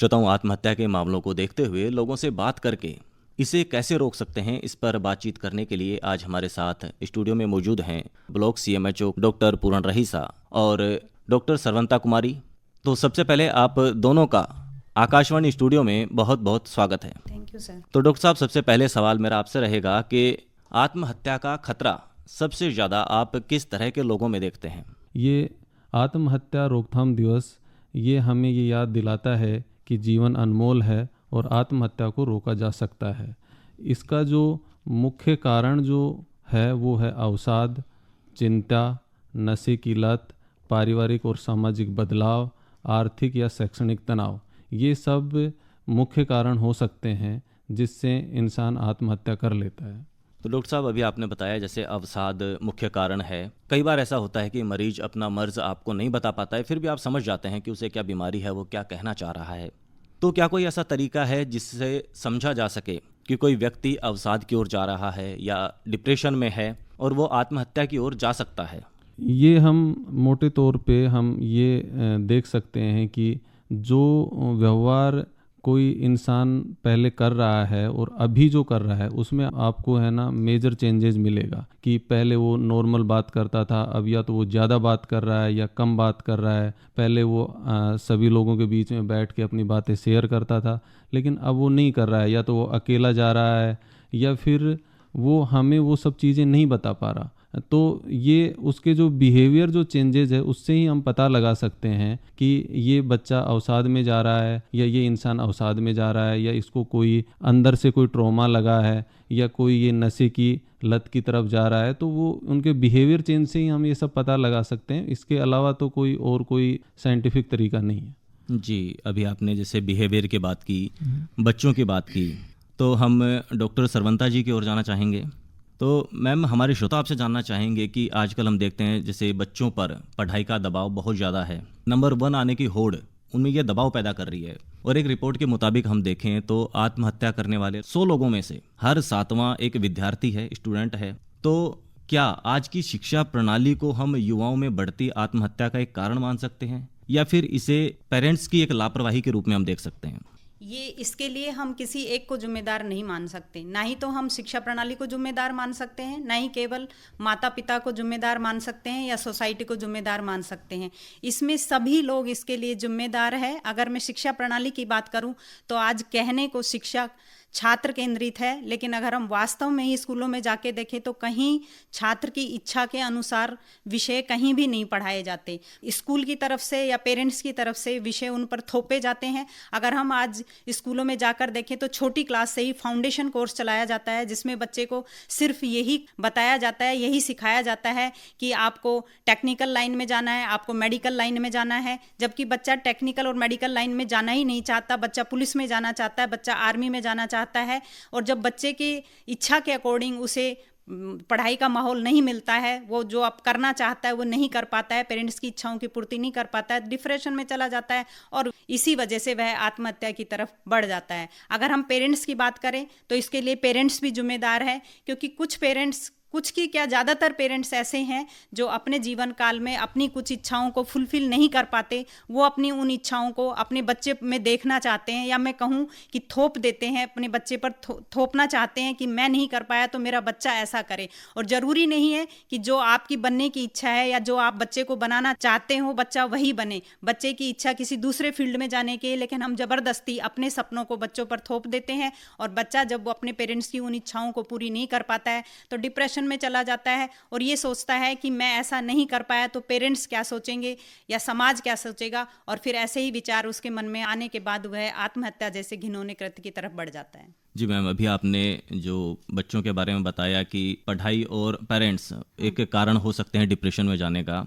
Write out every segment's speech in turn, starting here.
श्रोताओं, आत्महत्या के मामलों को देखते हुए लोगों से बात करके इसे कैसे रोक सकते हैं, इस पर बातचीत करने के लिए आज हमारे साथ स्टूडियो में मौजूद हैं ब्लॉक सीएमएचओ डॉक्टर पूरण रहीसा और डॉक्टर सरवंता कुमारी। तो सबसे पहले आप दोनों का आकाशवाणी स्टूडियो में बहुत बहुत स्वागत है। Thank you sir. तो डॉक्टर साहब, सबसे पहले सवाल मेरा आपसे रहेगा कि आत्महत्या का खतरा सबसे ज़्यादा आप किस तरह के लोगों में देखते हैं? ये आत्महत्या रोकथाम दिवस ये हमें ये याद दिलाता है कि जीवन अनमोल है और आत्महत्या को रोका जा सकता है। इसका जो मुख्य कारण जो है वो है अवसाद, चिंता, नशे की लत, पारिवारिक और सामाजिक बदलाव, आर्थिक या शैक्षणिक तनाव। ये सब मुख्य कारण हो सकते हैं जिससे इंसान आत्महत्या कर लेता है। तो डॉक्टर साहब, अभी आपने बताया जैसे अवसाद मुख्य कारण है। कई बार ऐसा होता है कि मरीज अपना मर्ज आपको नहीं बता पाता है, फिर भी आप समझ जाते हैं कि उसे क्या बीमारी है, वो क्या कहना चाह रहा है। तो क्या कोई ऐसा तरीका है जिससे समझा जा सके कि कोई व्यक्ति अवसाद की ओर जा रहा है या डिप्रेशन में है और वो आत्महत्या की ओर जा सकता है? ये हम मोटे तौर पे हम ये देख सकते हैं कि जो व्यवहार कोई इंसान पहले कर रहा है और अभी जो कर रहा है उसमें आपको है ना मेजर चेंजेस मिलेगा कि पहले वो नॉर्मल बात करता था, अब या तो वो ज़्यादा बात कर रहा है या कम बात कर रहा है। पहले वो सभी लोगों के बीच में बैठ के अपनी बातें शेयर करता था, लेकिन अब वो नहीं कर रहा है, या तो वो अकेला जा रहा है या फिर वो हमें वो सब चीज़ें नहीं बता पा रहा। तो ये उसके जो बिहेवियर जो चेंजेस है उससे ही हम पता लगा सकते हैं कि ये बच्चा अवसाद में जा रहा है या ये इंसान अवसाद में जा रहा है या इसको कोई अंदर से कोई ट्रॉमा लगा है या कोई ये नशे की लत की तरफ जा रहा है। तो वो उनके बिहेवियर चेंज से ही हम ये सब पता लगा सकते हैं। इसके अलावा तो कोई साइंटिफिक तरीका नहीं है। जी, अभी आपने जैसे बिहेवियर की बात की, बच्चों की बात की, तो हम डॉक्टर सरवंता जी की ओर जाना चाहेंगे। तो मैम, हमारे श्रोता आपसे जानना चाहेंगे कि आजकल हम देखते हैं जैसे बच्चों पर पढ़ाई का दबाव बहुत ज़्यादा है, नंबर 1 आने की होड़ उनमें ये दबाव पैदा कर रही है। और एक रिपोर्ट के मुताबिक हम देखें तो आत्महत्या करने वाले 100 लोगों में से हर 7वां एक विद्यार्थी है, स्टूडेंट है। तो क्या आज की शिक्षा प्रणाली को हम युवाओं में बढ़ती आत्महत्या का एक कारण मान सकते हैं या फिर इसे पेरेंट्स की एक लापरवाही के रूप में हम देख सकते हैं? ये इसके लिए हम किसी एक को जिम्मेदार नहीं मान सकते। ना ही तो हम शिक्षा प्रणाली को जिम्मेदार मान सकते हैं, ना ही केवल माता पिता को जिम्मेदार मान सकते हैं या सोसाइटी को जिम्मेदार मान सकते हैं। इसमें सभी लोग इसके लिए जिम्मेदार है। अगर मैं शिक्षा प्रणाली की बात करूं तो आज कहने को शिक्षा छात्र केंद्रित है, लेकिन अगर हम वास्तव में ही स्कूलों में जाके देखें तो कहीं छात्र की इच्छा के अनुसार विषय कहीं भी नहीं पढ़ाए जाते। स्कूल की तरफ से या पेरेंट्स की तरफ से विषय उन पर थोपे जाते हैं। अगर हम आज स्कूलों में जाकर देखें तो छोटी क्लास से ही फाउंडेशन कोर्स चलाया जाता है, जिसमें बच्चे को सिर्फ यही बताया जाता है, यही सिखाया जाता है कि आपको टेक्निकल लाइन में जाना है, आपको मेडिकल लाइन में जाना है। जबकि बच्चा टेक्निकल और मेडिकल लाइन में जाना ही नहीं चाहता, बच्चा पुलिस में जाना चाहता है, बच्चा आर्मी में जाना चाहता है। और जब बच्चे की इच्छा के अकॉर्डिंग उसे पढ़ाई का माहौल नहीं मिलता है, वो जो आप करना चाहता है वो नहीं कर पाता है, पेरेंट्स की इच्छाओं की पूर्ति नहीं कर पाता है, डिप्रेशन में चला जाता है और इसी वजह से वह आत्महत्या की तरफ बढ़ जाता है। अगर हम पेरेंट्स की बात करें तो इसके लिए पेरेंट्स भी जिम्मेदार है, क्योंकि कुछ की क्या ज़्यादातर पेरेंट्स ऐसे हैं जो अपने जीवन काल में अपनी कुछ इच्छाओं को फुलफिल नहीं कर पाते। वो अपनी उन इच्छाओं को अपने बच्चे में देखना चाहते हैं, या मैं कहूँ कि थोप देते हैं, अपने बच्चे पर थोपना चाहते हैं कि मैं नहीं कर पाया तो मेरा बच्चा ऐसा करे। और ज़रूरी नहीं है कि जो आपकी बनने की इच्छा है या जो आप बच्चे को बनाना चाहते हो बच्चा वही बने। बच्चे की इच्छा किसी दूसरे फील्ड में जाने की, लेकिन हम ज़बरदस्ती अपने सपनों को बच्चों पर थोप देते हैं और बच्चा जब वो अपने पेरेंट्स की उन इच्छाओं को पूरी नहीं कर पाता है तो डिप्रेशन में चला जाता है और ये सोचता है कि मैं ऐसा नहीं कर पाया तो पेरेंट्स क्या सोचेंगे या समाज क्या सोचेगा, और फिर ऐसे ही विचार उसके मन में आने के बाद वह आत्महत्या जैसे घिनौने कृत्य की तरफ बढ़ जाता है। जी मैम, अभी आपने जो बच्चों के बारे में बताया कि पढ़ाई और पेरेंट्स एक कारण हो सकते हैं डिप्रेशन में जाने का,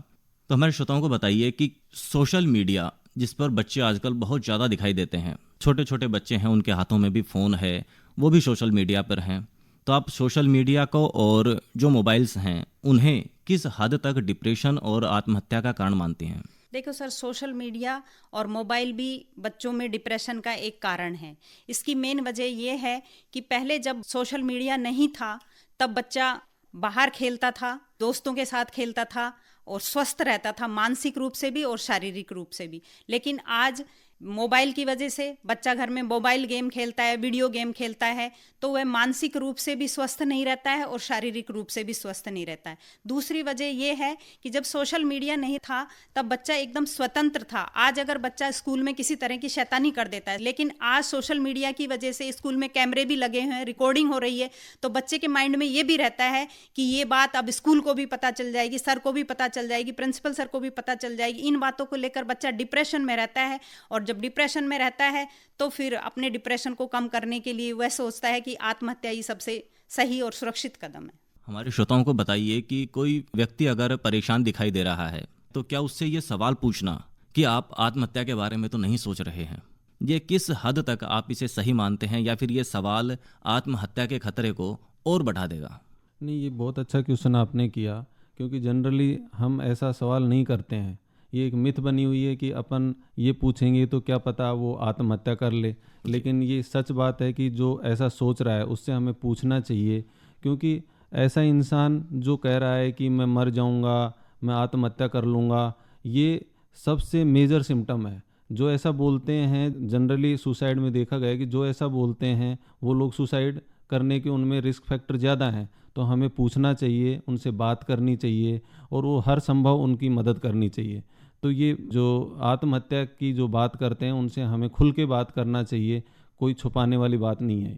तो हमारे श्रोताओं को बताइए कि सोशल मीडिया जिस पर बच्चे आजकल बहुत ज़्यादा दिखाई देते हैं, छोटे छोटे बच्चे हैं, उनके हाथों में भी फ़ोन है, वो भी सोशल मीडिया पर हैं। तो आप सोशल मीडिया को और जो मोबाइल्स हैं उन्हें किस हद तक डिप्रेशन और आत्महत्या का कारण मानती हैं? देखो सर, सोशल मीडिया और मोबाइल भी बच्चों में डिप्रेशन का एक कारण है। इसकी मेन वजह यह है कि पहले जब सोशल मीडिया नहीं था तब बच्चा बाहर खेलता था, दोस्तों के साथ खेलता था और स्वस्थ रहता था, मानसिक रूप से भी और शारीरिक रूप से भी। लेकिन आज मोबाइल की वजह से बच्चा घर में मोबाइल गेम खेलता है, वीडियो गेम खेलता है, तो वह मानसिक रूप से भी स्वस्थ नहीं रहता है और शारीरिक रूप से भी स्वस्थ नहीं रहता है। दूसरी वजह यह है कि जब सोशल मीडिया नहीं था तब बच्चा एकदम स्वतंत्र था। आज अगर बच्चा स्कूल में किसी तरह की शैतानी कर देता है, लेकिन आज सोशल मीडिया की वजह से स्कूल में कैमरे भी लगे हैं, रिकॉर्डिंग हो रही है, तो बच्चे के माइंड में ये भी रहता है कि ये बात अब स्कूल को भी पता चल जाएगी, सर को भी पता चल जाएगी, प्रिंसिपल सर को भी पता चल जाएगी। इन बातों को लेकर बच्चा डिप्रेशन में रहता है, और जब डिप्रेशन में रहता है तो फिर अपने डिप्रेशन को कम करने के लिए वह सोचता है कि आत्महत्या ही सबसे सही और सुरक्षित कदम है। हमारे श्रोताओं को बताइए कि कोई व्यक्ति अगर परेशान दिखाई दे रहा है तो क्या उससे ये सवाल पूछना कि आप आत्महत्या के बारे में तो नहीं सोच रहे हैं, ये किस हद तक आप इसे सही मानते हैं, या फिर ये सवाल आत्महत्या के खतरे को और बढ़ा देगा? नहीं, ये बहुत अच्छा क्वेश्चन आपने किया, क्योंकि जनरली हम ऐसा सवाल नहीं करते हैं। ये एक मिथ बनी हुई है कि अपन ये पूछेंगे तो क्या पता वो आत्महत्या कर ले, लेकिन ये सच बात है कि जो ऐसा सोच रहा है उससे हमें पूछना चाहिए, क्योंकि ऐसा इंसान जो कह रहा है कि मैं मर जाऊंगा, मैं आत्महत्या कर लूँगा, ये सबसे मेजर सिम्टम है। जो ऐसा बोलते हैं, जनरली सुसाइड में देखा गया है कि जो ऐसा बोलते हैं वो लोग सुसाइड करने के उनमें रिस्क फैक्टर ज़्यादा हैं। तो हमें पूछना चाहिए, उनसे बात करनी चाहिए और वो हर संभव उनकी मदद करनी चाहिए। तो ये जो आत्महत्या की जो बात करते हैं उनसे हमें खुल के बात करना चाहिए, कोई छुपाने वाली बात नहीं है।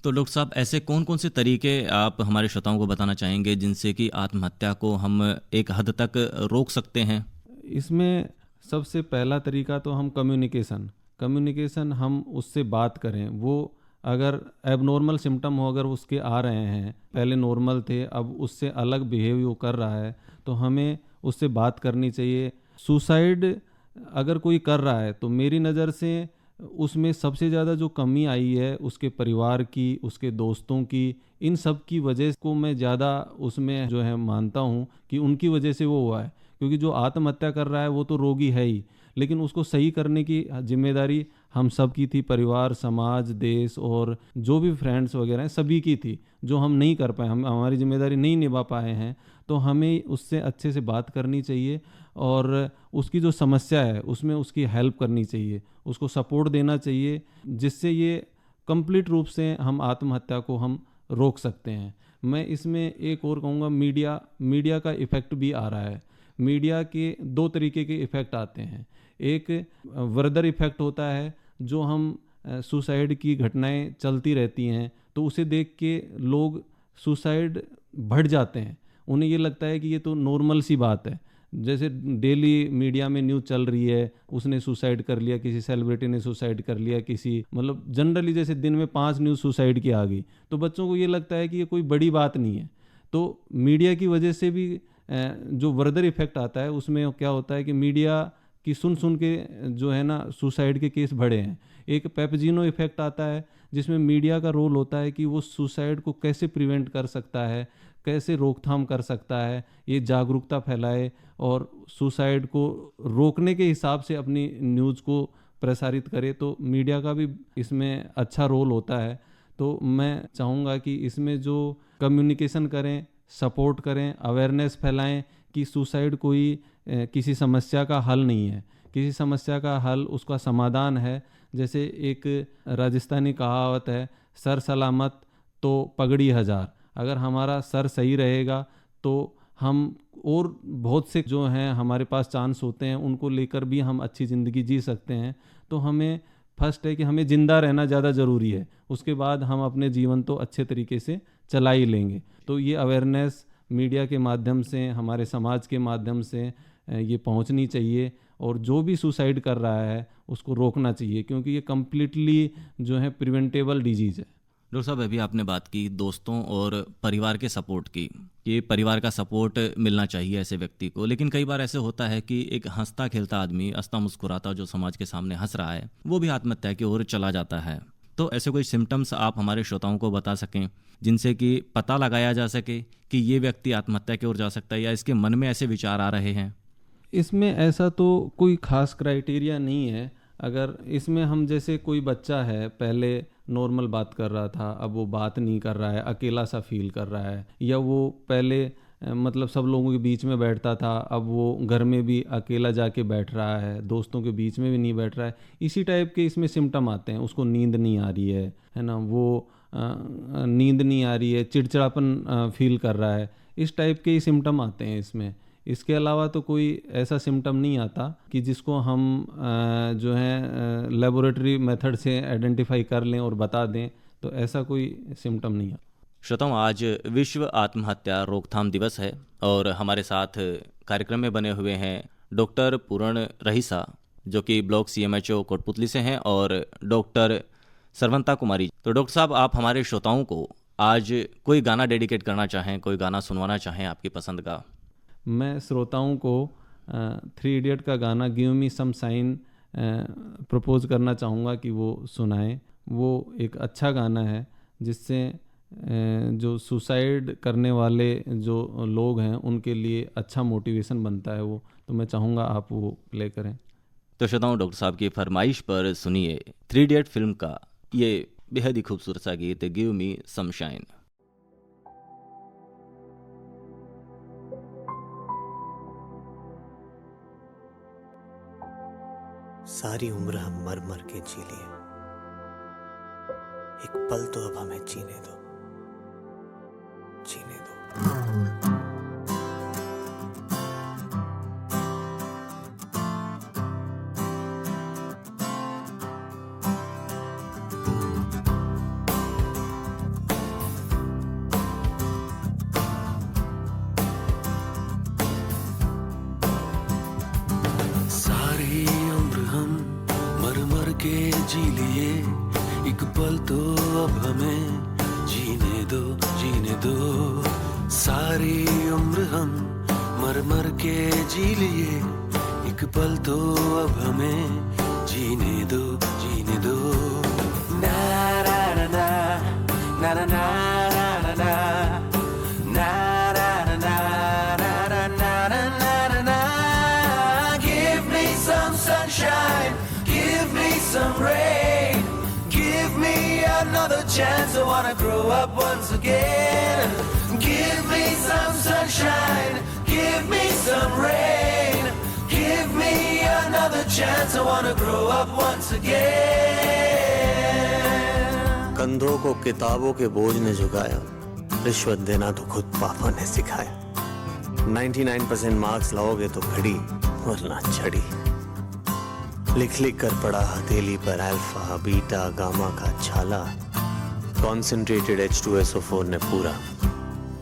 तो डॉक्टर साहब, ऐसे कौन कौन से तरीके आप हमारे श्रोताओं को बताना चाहेंगे जिनसे कि आत्महत्या को हम एक हद तक रोक सकते हैं? इसमें सबसे पहला तरीका तो हम कम्युनिकेशन हम उससे बात करें। वो अगर एबनॉर्मल सिम्टम हो, अगर उसके आ रहे हैं, पहले नॉर्मल थे अब उससे अलग बिहेव कर रहा है, तो हमें उससे बात करनी चाहिए। सुसाइड अगर कोई कर रहा है तो मेरी नज़र से उसमें सबसे ज़्यादा जो कमी आई है उसके परिवार की, उसके दोस्तों की, इन सब की वजह को मैं ज़्यादा उसमें जो है मानता हूँ कि उनकी वजह से वो हुआ है। क्योंकि जो आत्महत्या कर रहा है वो तो रोगी है ही, लेकिन उसको सही करने की जिम्मेदारी हम सब की थी, परिवार, समाज, देश और जो भी फ्रेंड्स वगैरह हैं सभी की थी। जो हम नहीं कर पाए, हम हमारी जिम्मेदारी नहीं निभा पाए हैं, तो हमें उससे अच्छे से बात करनी चाहिए और उसकी जो समस्या है उसमें उसकी हेल्प करनी चाहिए, उसको सपोर्ट देना चाहिए, जिससे ये कंप्लीट रूप से हम आत्महत्या को हम रोक सकते हैं। मैं इसमें एक और कहूँगा, मीडिया का इफ़ेक्ट भी आ रहा है। मीडिया के दो तरीके के इफ़ेक्ट आते हैं। एक वर्दर इफ़ेक्ट होता है, जो हम सुसाइड की घटनाएं चलती रहती हैं तो उसे देख के लोग सुसाइड बढ़ जाते हैं। उन्हें ये लगता है कि ये तो नॉर्मल सी बात है, जैसे डेली मीडिया में न्यूज़ चल रही है, उसने सुसाइड कर लिया, किसी सेलिब्रिटी ने सुसाइड कर लिया, किसी मतलब जनरली जैसे दिन में 5 न्यूज़ सुसाइड की आ गई, तो बच्चों को ये लगता है कि ये कोई बड़ी बात नहीं है। तो मीडिया की वजह से भी जो वर्दर इफेक्ट आता है उसमें क्या होता है कि मीडिया की सुन के जो है ना सुसाइड के केस बढ़े हैं। एक पेपजिनो इफेक्ट आता है जिसमें मीडिया का रोल होता है कि वो सुसाइड को कैसे प्रिवेंट कर सकता है, कैसे रोकथाम कर सकता है, ये जागरूकता फैलाए और सुसाइड को रोकने के हिसाब से अपनी न्यूज़ को प्रसारित करे। तो मीडिया का भी इसमें अच्छा रोल होता है। तो मैं चाहूँगा कि इसमें जो कम्युनिकेशन करें, सपोर्ट करें, अवेयरनेस फैलाएं कि सुसाइड कोई किसी समस्या का हल नहीं है, किसी समस्या का हल उसका समाधान है। जैसे एक राजस्थानी कहावत है, सर सलामत तो पगड़ी हजार। अगर हमारा सर सही रहेगा तो हम और बहुत से जो हैं हमारे पास चांस होते हैं उनको लेकर भी हम अच्छी ज़िंदगी जी सकते हैं। तो हमें फर्स्ट है कि हमें ज़िंदा रहना ज़्यादा ज़रूरी है, उसके बाद हम अपने जीवन तो अच्छे तरीके से चला ही लेंगे। तो ये अवेयरनेस मीडिया के माध्यम से, हमारे समाज के माध्यम से ये पहुंचनी चाहिए और जो भी सुसाइड कर रहा है उसको रोकना चाहिए, क्योंकि ये कम्प्लीटली जो है प्रिवेंटेबल डिजीज़ है। डॉक्टर साहब, अभी आपने बात की दोस्तों और परिवार के सपोर्ट की, कि परिवार का सपोर्ट मिलना चाहिए ऐसे व्यक्ति को, लेकिन कई बार ऐसे होता है कि एक हंसता खेलता आदमी, हंसता मुस्कुराता जो समाज के सामने हंस रहा है, वो भी आत्महत्या की ओर चला जाता है। तो ऐसे कोई सिम्टम्स आप हमारे श्रोताओं को बता सकें जिनसे कि पता लगाया जा सके कि ये व्यक्ति आत्महत्या की ओर जा सकता है या इसके मन में ऐसे विचार आ रहे हैं? इसमें ऐसा तो कोई खास क्राइटेरिया नहीं है। अगर इसमें हम जैसे कोई बच्चा है, पहले नॉर्मल बात कर रहा था, अब वो बात नहीं कर रहा है, अकेला सा फील कर रहा है, या वो पहले मतलब सब लोगों के बीच में बैठता था, अब वो घर में भी अकेला जाके बैठ रहा है, दोस्तों के बीच में भी नहीं बैठ रहा है। इसी टाइप के इसमें सिम्टम आते हैं। उसको नींद नहीं आ रही है ना, वो नींद नहीं आ रही है, चिड़चिड़ापन फील कर रहा है, इस टाइप के ही सिम्टम आते हैं इसमें। इसके अलावा तो कोई ऐसा सिम्टम नहीं आता कि जिसको हम जो है लेबोरेटरी मेथड से आइडेंटिफाई कर लें और बता दें, तो ऐसा कोई सिम्टम नहीं आता। श्रोताओं, आज विश्व आत्महत्या रोकथाम दिवस है और हमारे साथ कार्यक्रम में बने हुए हैं डॉक्टर पूर्ण रहीसा, जो कि ब्लॉक CMHO कोटपुतली से हैं, और डॉक्टर सरवंता कुमारी। तो डॉक्टर साहब, आप हमारे श्रोताओं को आज कोई गाना डेडिकेट करना चाहें, कोई गाना सुनवाना चाहें आपकी पसंद का? मैं श्रोताओं को 3 इडियट का गाना give me some shine propose करना चाहूँगा कि वो सुनाएं। वो एक अच्छा गाना है जिससे जो सुसाइड करने वाले जो लोग हैं उनके लिए अच्छा मोटिवेशन बनता है वो। तो मैं चाहूँगा आप वो प्ले करें। तो श्रोताओं, डॉक्टर साहब की फरमाइश पर सुनिए 3 इडियट फिल्म का ये बेहद ही खूबसूरत सा गीत गिव मी सम शाइन। सारी उम्र हम मर मर के जी लिए, एक पल तो अब हमें जीने दो, जीने दो। सारी उम्र हम मर मर के जी लिए, एक पल तो अब हमें जीने दो, जीने दो। सारी उम्र हम मर मर के जी लिए, एक पल तो अब हमें जीने दो, जीने दो। ना ना ना ना ना ना ना ना ना ना ना ना ना ना ना। Give me some sunshine, give me some rain, give me another chance. I wanna grow up once again. Give me some sunshine, give me some rain, give me another chance. I wanna grow up once again. कंधों को किताबों के बोझ ने झुकाया, रिश्वत देना तो खुद पापा ने सिखाया। 99% मार्क्स लाओगे तो घड़ी वरना छड़ी। लिख लिख कर पढ़ा हथेली पर अल्फा बीटा गामा का छाला। कॉन्सेंट्रेटेड H2SO4 ने पूरा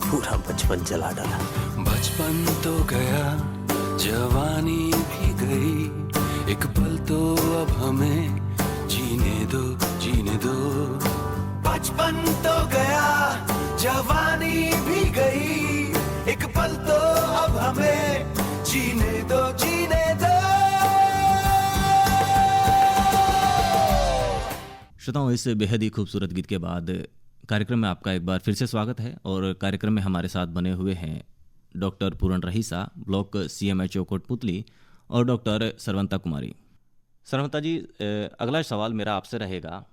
पूरा बचपन जला डाला। बचपन तो गया, जवानी भी गई, एक पल तो अब हमें जीने दो, जीने दो। बचपन तो गया, जवानी भी गई, एक पल तो अब हमें जीने दो, जीने दो। श्रोताओं, इस बेहद ही खूबसूरत गीत के बाद कार्यक्रम में आपका एक बार फिर से स्वागत है और कार्यक्रम में हमारे साथ बने हुए हैं डॉक्टर पूर्ण रहीसा, ब्लॉक CMHO कोटपुतली, और डॉक्टर सरवंता कुमारी। सरवंता जी, अगला सवाल मेरा आपसे रहेगा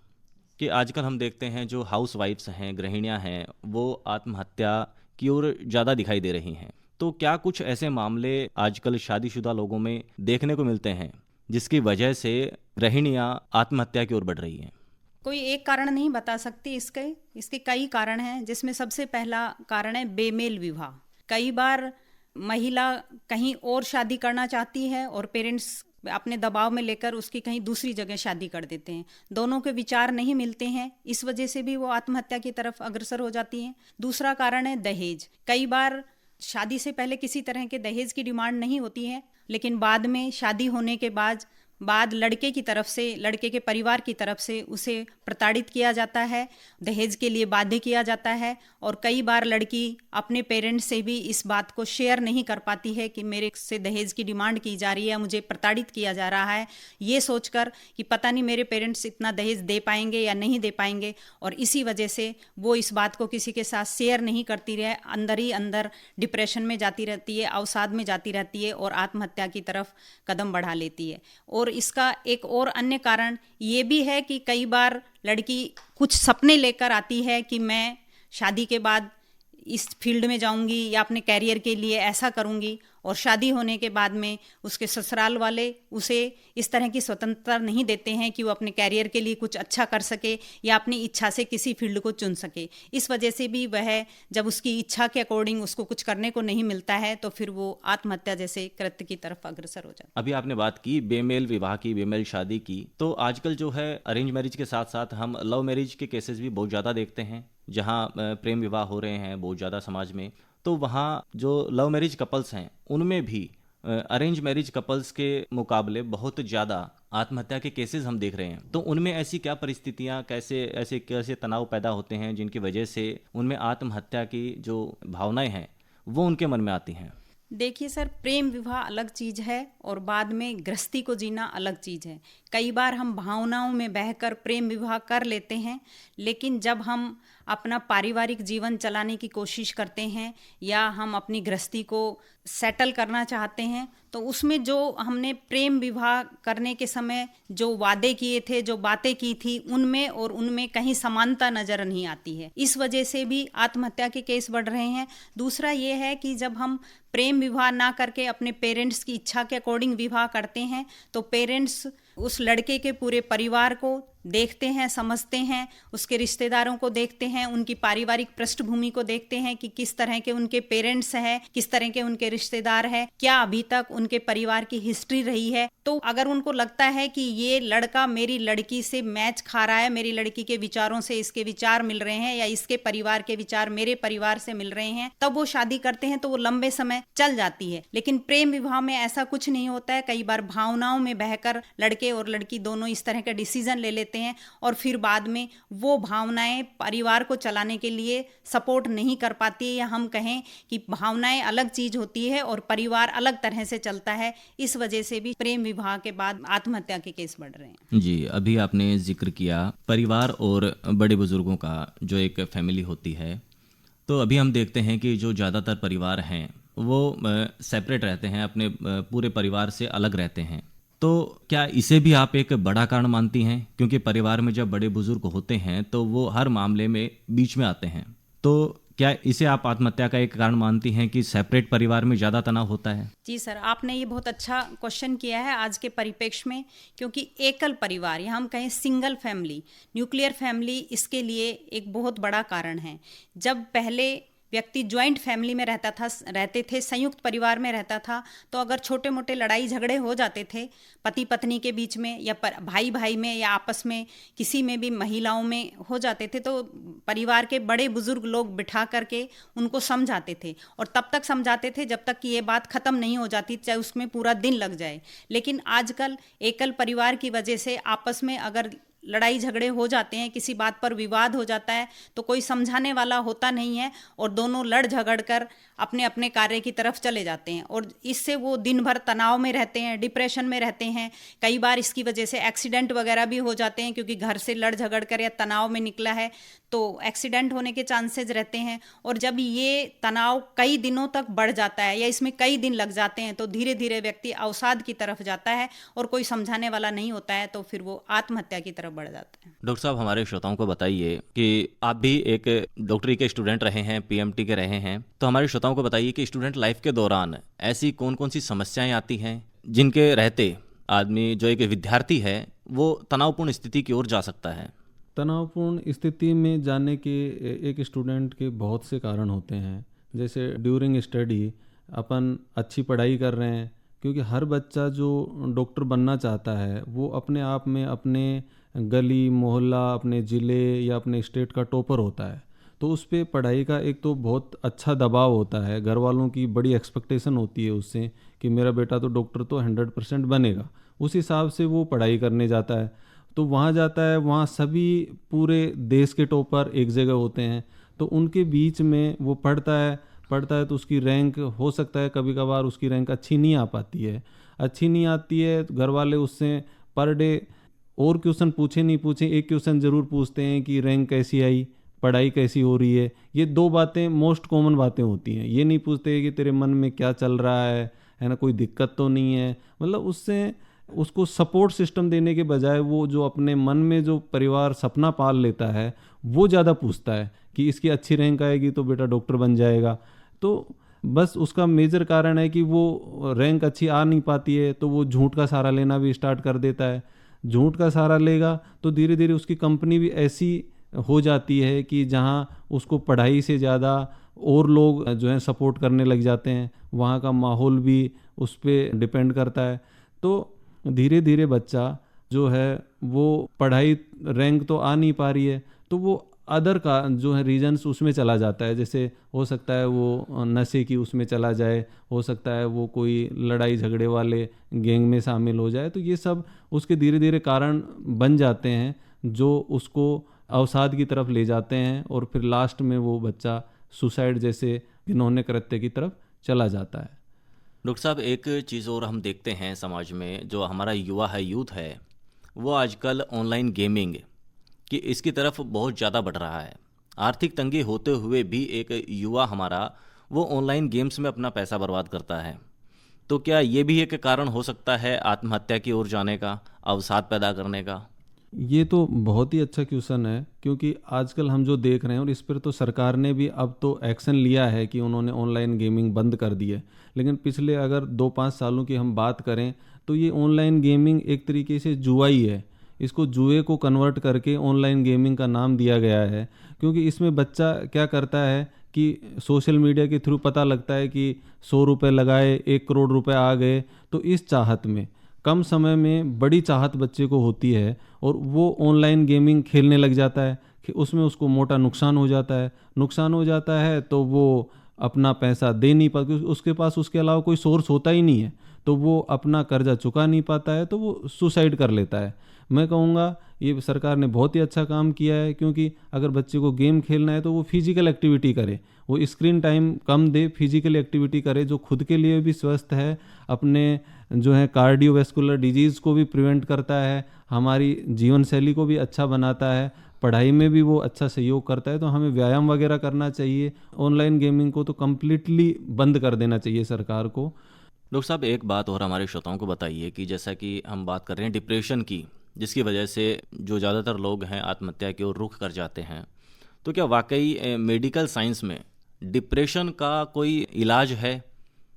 कि आजकल हम देखते हैं जो हाउस वाइफ्स हैं, गृहिणियां हैं, वो आत्महत्या की ओर ज़्यादा दिखाई दे रही हैं। तो क्या कुछ ऐसे मामले आजकल शादीशुदा लोगों में देखने को मिलते हैं जिसकी वजह से गृहिणियां आत्महत्या की ओर बढ़ रही हैं? कोई एक कारण नहीं बता सकती इसके कई कारण हैं, जिसमें सबसे पहला कारण है बेमेल विवाह। कई बार महिला कहीं और शादी करना चाहती है और पेरेंट्स अपने दबाव में लेकर उसकी कहीं दूसरी जगह शादी कर देते हैं। दोनों के विचार नहीं मिलते हैं, इस वजह से भी वो आत्महत्या की तरफ अग्रसर हो जाती हैं। दूसरा कारण है दहेज। कई बार शादी से पहले किसी तरह के दहेज की डिमांड नहीं होती है, लेकिन बाद में शादी होने के बाद लड़के की तरफ से, लड़के के परिवार की तरफ से उसे प्रताड़ित किया जाता है, दहेज के लिए बाध्य किया जाता है। और कई बार लड़की अपने पेरेंट्स से भी इस बात को शेयर नहीं कर पाती है कि मेरे से दहेज की डिमांड की जा रही है, मुझे प्रताड़ित किया जा रहा है, ये सोचकर कि पता नहीं मेरे पेरेंट्स इतना दहेज दे पाएंगे या नहीं दे पाएंगे। और इसी वजह से वो इस बात को किसी के साथ शेयर नहीं करती रहे, अंदर ही अंदर डिप्रेशन में जाती रहती है, अवसाद में जाती रहती है और आत्महत्या की तरफ कदम बढ़ा लेती है। और इसका एक और अन्य कारण ये भी है कि कई बार लड़की कुछ सपने लेकर आती है कि मैं शादी के बाद इस फील्ड में जाऊंगी या अपने कैरियर के लिए ऐसा करूंगी, और शादी होने के बाद में उसके ससुराल वाले उसे इस तरह की स्वतंत्रता नहीं देते हैं कि वो अपने कैरियर के लिए कुछ अच्छा कर सके या अपनी इच्छा से किसी फील्ड को चुन सके। इस वजह से भी वह जब उसकी इच्छा के अकॉर्डिंग उसको कुछ करने को नहीं मिलता है तो फिर वो आत्महत्या जैसे कृत्य की तरफ अग्रसर हो जाता है। अभी आपने बात की बेमेल विवाह की, बेमेल शादी की, तो आजकल जो है अरेंज मैरिज के साथ साथ हम लव मैरिज के केसेस भी बहुत ज़्यादा देखते हैं, जहाँ प्रेम विवाह हो रहे हैं बहुत ज़्यादा समाज में। तो वहाँ जो लव मैरिज कपल्स हैं उनमें भी अरेंज मैरिज कपल्स के मुकाबले बहुत ज़्यादा आत्महत्या के केसेस हम देख रहे हैं। तो उनमें ऐसी क्या परिस्थितियाँ, कैसे तनाव पैदा होते हैं जिनकी वजह से उनमें आत्महत्या की जो भावनाएं हैं वो उनके मन में आती हैं? देखिए सर, प्रेम विवाह अलग चीज़ है और बाद में गृहस्थी को जीना अलग चीज़ है। कई बार हम भावनाओं में बहकर प्रेम विवाह कर लेते हैं, लेकिन जब हम अपना पारिवारिक जीवन चलाने की कोशिश करते हैं या हम अपनी गृहस्थी को सेटल करना चाहते हैं तो उसमें जो हमने प्रेम विवाह करने के समय जो वादे किए थे, जो बातें की थी, उनमें और उनमें कहीं समानता नजर नहीं आती है। इस वजह से भी आत्महत्या के केस बढ़ रहे हैं। दूसरा ये है कि जब हम प्रेम विवाह ना करके अपने पेरेंट्स की इच्छा के अकॉर्डिंग विवाह करते हैं तो पेरेंट्स उस लड़के के पूरे परिवार को देखते हैं, समझते हैं, उसके रिश्तेदारों को देखते हैं, उनकी पारिवारिक पृष्ठभूमि को देखते हैं कि किस तरह के उनके पेरेंट्स हैं, किस तरह के उनके रिश्तेदार हैं, क्या अभी तक उनके परिवार की हिस्ट्री रही है। तो अगर उनको लगता है कि ये लड़का मेरी लड़की से मैच खा रहा है, मेरी लड़की के विचारों से इसके विचार मिल रहे हैं या इसके परिवार के विचार मेरे परिवार से मिल रहे हैं, तब वो शादी करते हैं तो वो लंबे समय चल जाती है। लेकिन प्रेम विवाह में ऐसा कुछ नहीं होता है। कई बार भावनाओं में बहकर लड़के और लड़की दोनों इस तरह का डिसीजन ले लेते हैं और फिर बाद में वो भावनाएं परिवार को चलाने के लिए सपोर्ट नहीं कर पाती है, या हम कहें कि भावनाएं अलग चीज होती है और परिवार अलग तरह से चलता है। इस वजह से भी प्रेम विवाह के बाद आत्महत्या के केस बढ़ रहे हैं। जी, अभी आपने जिक्र किया परिवार और बड़े बुजुर्गों का, जो एक फैमिली होती है। तो अभी हम देखते हैं कि जो ज़्यादातर परिवार हैं वो सेपरेट रहते हैं, अपने पूरे परिवार से अलग रहते हैं। तो क्या इसे भी आप एक बड़ा कारण मानती हैं? क्योंकि परिवार में जब बड़े बुजुर्ग होते हैं तो वो हर मामले में बीच में आते हैं। तो क्या इसे आप आत्महत्या का एक कारण मानती हैं कि सेपरेट परिवार में ज़्यादा तनाव होता है? जी सर, आपने ये बहुत अच्छा क्वेश्चन किया है आज के परिप्रेक्ष्य में, क्योंकि एकल परिवार या हम कहें सिंगल फैमिली, न्यूक्लियर फैमिली, इसके लिए एक बहुत बड़ा कारण है। जब पहले व्यक्ति ज्वाइंट फैमिली में रहते थे, संयुक्त परिवार में रहता था, तो अगर छोटे मोटे लड़ाई झगड़े हो जाते थे पति पत्नी के बीच में या भाई भाई में या आपस में किसी में भी महिलाओं में हो जाते थे, तो परिवार के बड़े बुजुर्ग लोग बिठा करके उनको समझाते थे और तब तक समझाते थे जब तक कि ये बात खत्म नहीं हो जाती, चाहे उसमें पूरा दिन लग जाए। लेकिन आजकल एकल परिवार की वजह से आपस में अगर लड़ाई झगड़े हो जाते हैं, किसी बात पर विवाद हो जाता है, तो कोई समझाने वाला होता नहीं है और दोनों लड़ झगड़ कर अपने अपने कार्य की तरफ चले जाते हैं और इससे वो दिन भर तनाव में रहते हैं, डिप्रेशन में रहते हैं। कई बार इसकी वजह से एक्सीडेंट वगैरह भी हो जाते हैं, क्योंकि घर से लड़ झगड़ कर या तनाव में निकला है तो एक्सीडेंट होने के चांसेस रहते हैं। और जब ये तनाव कई दिनों तक बढ़ जाता है या इसमें कई दिन लग जाते हैं तो धीरे धीरे व्यक्ति अवसाद की तरफ जाता है और कोई समझाने वाला नहीं होता है, तो फिर वो आत्महत्या की तरफ बढ़ जाता है। डॉक्टर साहब, हमारे श्रोताओं को बताइए कि आप भी एक डॉक्टरी के स्टूडेंट रहे हैं, पीएमटी के रहे हैं, तो हमारे श्रोताओं को बताइए कि स्टूडेंट लाइफ के दौरान ऐसी कौन कौन सी समस्याएं आती हैं जिनके रहते आदमी, जो एक विद्यार्थी है, वो तनावपूर्ण स्थिति की ओर जा सकता है? तनावपूर्ण स्थिति में जाने के एक स्टूडेंट के बहुत से कारण होते हैं। जैसे ड्यूरिंग स्टडी अपन अच्छी पढ़ाई कर रहे हैं, क्योंकि हर बच्चा जो डॉक्टर बनना चाहता है वो अपने आप में अपने गली मोहल्ला, अपने ज़िले या अपने स्टेट का टॉपर होता है। तो उस पर पढ़ाई का एक तो बहुत अच्छा दबाव होता है, घर वालों की बड़ी एक्सपेक्टेशन होती है उससे कि मेरा बेटा तो डॉक्टर तो 100% बनेगा। उस हिसाब से वो पढ़ाई करने जाता है, तो वहाँ जाता है, वहाँ सभी पूरे देश के टॉपर एक जगह होते हैं, तो उनके बीच में वो पढ़ता है तो उसकी रैंक हो सकता है कभी कभार उसकी रैंक अच्छी नहीं आ पाती है। तो घर वाले उससे पर डे और क्वेश्चन पूछे एक क्वेश्चन ज़रूर पूछते हैं कि रैंक कैसी आई, पढ़ाई कैसी हो रही है। ये दो बातें मोस्ट कॉमन बातें होती हैं। ये नहीं पूछते कि तेरे मन में क्या चल रहा है ना, कोई दिक्कत तो नहीं है। मतलब उससे उसको सपोर्ट सिस्टम देने के बजाय वो जो अपने मन में जो परिवार सपना पाल लेता है वो ज़्यादा पूछता है कि इसकी अच्छी रैंक आएगी तो बेटा डॉक्टर बन जाएगा। तो बस उसका मेजर कारण है कि वो रैंक अच्छी आ नहीं पाती है, तो वो झूठ का सहारा लेना भी स्टार्ट कर देता है। झूठ का सहारा लेगा तो धीरे धीरे उसकी कंपनी भी ऐसी हो जाती है कि जहाँ उसको पढ़ाई से ज़्यादा और लोग जो है सपोर्ट करने लग जाते हैं, वहाँ का माहौल भी उस पर डिपेंड करता है। तो धीरे धीरे बच्चा जो है वो पढ़ाई रैंक तो आ नहीं पा रही है, तो वो अदर का जो है रीजन्स उसमें चला जाता है। जैसे हो सकता है वो नशे की उसमें चला जाए, हो सकता है वो कोई लड़ाई झगड़े वाले गैंग में शामिल हो जाए। तो ये सब उसके धीरे धीरे कारण बन जाते हैं जो उसको अवसाद की तरफ ले जाते हैं और फिर लास्ट में वो बच्चा सुसाइड जैसे घिनौने कृत्य की तरफ चला जाता है। डॉक्टर साहब, एक चीज़ और हम देखते हैं समाज में, जो हमारा युवा है, यूथ है, वो आजकल ऑनलाइन गेमिंग कि इसकी तरफ बहुत ज़्यादा बढ़ रहा है। आर्थिक तंगी होते हुए भी एक युवा हमारा वो ऑनलाइन गेम्स में अपना पैसा बर्बाद करता है। तो क्या ये भी एक कारण हो सकता है आत्महत्या की ओर जाने का, अवसाद पैदा करने का? ये तो बहुत ही अच्छा क्वेश्चन है, क्योंकि आजकल हम जो देख रहे हैं और इस पर तो सरकार ने भी अब तो एक्शन लिया है कि उन्होंने ऑनलाइन गेमिंग बंद कर दी है। लेकिन पिछले अगर 2-5 सालों की हम बात करें तो ये ऑनलाइन गेमिंग एक तरीके से जुआ ही है। इसको जुए को कन्वर्ट करके ऑनलाइन गेमिंग का नाम दिया गया है, क्योंकि इसमें बच्चा क्या करता है कि सोशल मीडिया के थ्रू पता लगता है कि 100 रुपये लगाए 1 करोड़ रुपए आ गए। तो इस चाहत में कम समय में बड़ी चाहत बच्चे को होती है और वो ऑनलाइन गेमिंग खेलने लग जाता है कि उसमें उसको मोटा नुकसान हो जाता है तो वो अपना पैसा दे नहीं पाता, उसके पास उसके अलावा कोई सोर्स होता ही नहीं है, तो वो अपना कर्जा चुका नहीं पाता है, तो वो सुसाइड कर लेता है। मैं कहूँगा ये सरकार ने बहुत ही अच्छा काम किया है, क्योंकि अगर बच्चे को गेम खेलना है तो वो फिजिकल एक्टिविटी करे, वो स्क्रीन टाइम कम दे, फिजिकल एक्टिविटी करे जो खुद के लिए भी स्वस्थ है, अपने जो है कार्डियोवैस्कुलर डिजीज़ को भी प्रिवेंट करता है, हमारी जीवन शैली को भी अच्छा बनाता है, पढ़ाई में भी वो अच्छा सहयोग करता है। तो हमें व्यायाम वगैरह करना चाहिए। ऑनलाइन गेमिंग को तो कम्प्लीटली बंद कर देना चाहिए सरकार को। डॉक्टर साहब, एक बात और हमारे श्रोताओं को बताइए कि जैसा कि हम बात कर रहे हैं डिप्रेशन की, जिसकी वजह से जो ज़्यादातर लोग हैं आत्महत्या की ओर रुख कर जाते हैं, तो क्या वाकई मेडिकल साइंस में डिप्रेशन का कोई इलाज है?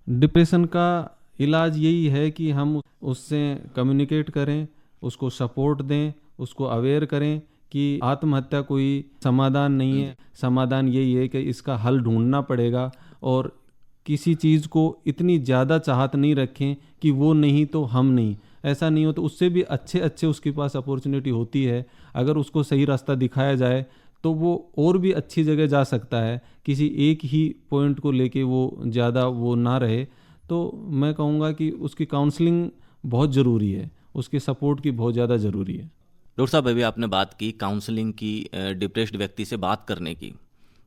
डिप्रेशन का इलाज यही है कि हम उससे कम्युनिकेट करें, उसको सपोर्ट दें, उसको अवेयर करें कि आत्महत्या कोई समाधान नहीं है। समाधान यही है कि इसका हल ढूंढना पड़ेगा और किसी चीज़ को इतनी ज़्यादा चाहत नहीं रखें कि वो नहीं तो हम नहीं, ऐसा नहीं हो। तो उससे भी अच्छे उसके पास अपॉर्चुनिटी होती है। अगर उसको सही रास्ता दिखाया जाए तो वो और भी अच्छी जगह जा सकता है, किसी एक ही पॉइंट को लेके वो ज़्यादा वो ना रहे। तो मैं कहूँगा कि उसकी काउंसलिंग बहुत ज़रूरी है, उसके सपोर्ट की बहुत ज़्यादा ज़रूरी है। डॉक्टर साहब, अभी आपने बात की काउंसलिंग की, डिप्रेस्ड व्यक्ति से बात करने की।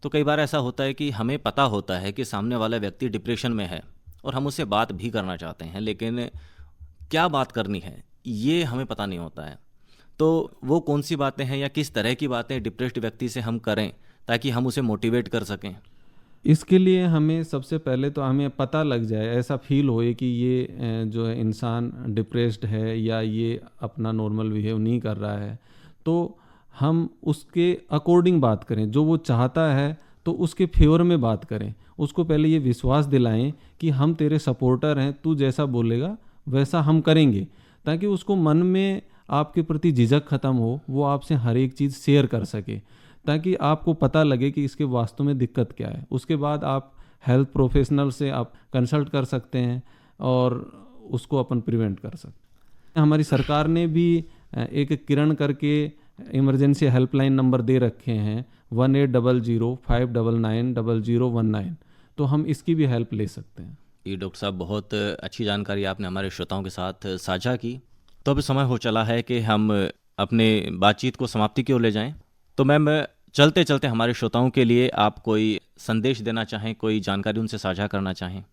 तो कई बार ऐसा होता है कि हमें पता होता है कि सामने वाला व्यक्ति डिप्रेशन में है और हम उससे बात भी करना चाहते हैं, लेकिन क्या बात करनी है ये हमें पता नहीं होता है। तो वो कौन सी बातें हैं या किस तरह की बातें डिप्रेस्ड व्यक्ति से हम करें ताकि हम उसे मोटिवेट कर सकें? इसके लिए हमें सबसे पहले तो हमें पता लग जाए, ऐसा फील होए कि ये जो है इंसान डिप्रेस्ड है या ये अपना नॉर्मल बिहेव नहीं कर रहा है, तो हम उसके अकॉर्डिंग बात करें। जो वो चाहता है तो उसके फेवर में बात करें। उसको पहले ये विश्वास दिलाएं कि हम तेरे सपोर्टर हैं, तू जैसा बोलेगा वैसा हम करेंगे, ताकि उसको मन में आपके प्रति झिझक ख़त्म हो, वो आपसे हर एक चीज़ शेयर कर सके, ताकि आपको पता लगे कि इसके वास्तव में दिक्कत क्या है। उसके बाद आप हेल्थ प्रोफेशनल से आप कंसल्ट कर सकते हैं और उसको अपन प्रिवेंट कर सकते हैं। हमारी सरकार ने भी एक किरण करके इमरजेंसी हेल्पलाइन नंबर दे रखे हैं 1800-599-0019, तो हम इसकी भी हेल्प ले सकते हैं। ये डॉक्टर साहब, बहुत अच्छी जानकारी आपने हमारे श्रोताओं के साथ साझा की। तो अब समय हो चला है कि हम अपने बातचीत को समाप्ति की ओर ले जाएं। तो मैम, चलते चलते हमारे श्रोताओं के लिए आप कोई संदेश देना चाहें, कोई जानकारी उनसे साझा करना चाहें?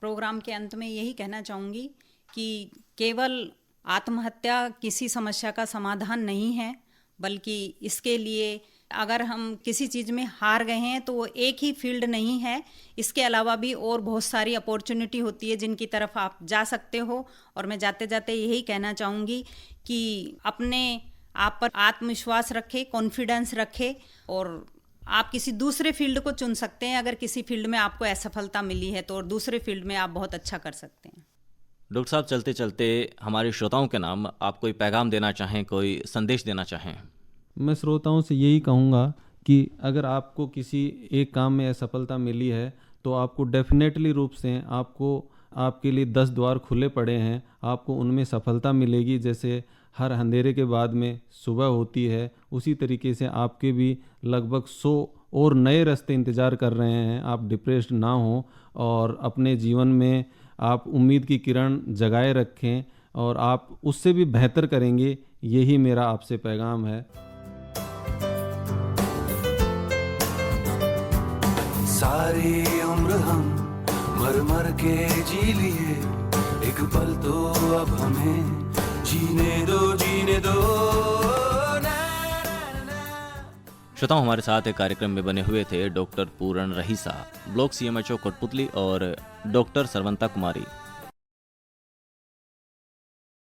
प्रोग्राम के अंत में यही कहना चाहूँगी कि केवल आत्महत्या किसी समस्या का समाधान नहीं है, बल्कि इसके लिए अगर हम किसी चीज़ में हार गए हैं तो वो एक ही फील्ड नहीं है, इसके अलावा भी और बहुत सारी अपॉर्चुनिटी होती है जिनकी तरफ आप जा सकते हो। और मैं जाते जाते यही कहना चाहूँगी कि अपने आप पर आत्मविश्वास रखें, कॉन्फिडेंस रखें और आप किसी दूसरे फील्ड को चुन सकते हैं। अगर किसी फील्ड में आपको असफलता मिली है तो और दूसरे फील्ड में आप बहुत अच्छा कर सकते हैं। डॉक्टर साहब, चलते चलते हमारे श्रोताओं के नाम आप कोई पैगाम देना चाहें, कोई संदेश देना चाहें? मैं श्रोताओं से यही कहूँगा कि अगर आपको किसी एक काम में असफलता मिली है तो आपको डेफिनेटली रूप से आपके लिए 10 द्वार खुले पड़े हैं, आपको उनमें सफलता मिलेगी। जैसे हर अंधेरे के बाद में सुबह होती है, उसी तरीके से आपके भी लगभग 100 और नए रास्ते इंतज़ार कर रहे हैं। आप डिप्रेस्ड ना हो और अपने जीवन में आप उम्मीद की किरण जगाए रखें और आप उससे भी बेहतर करेंगे। यही मेरा आपसे पैगाम है। सारी उम्र हम मर मर के जी लिए, एक पल तो अब हमें जीने दो, जीने दो। श्रोताओं, हमारे साथ एक कार्यक्रम में बने हुए थे डॉक्टर पूरण रहीसा, ब्लॉक CMHO कोटपुतली और डॉक्टर सरवंता कुमारी,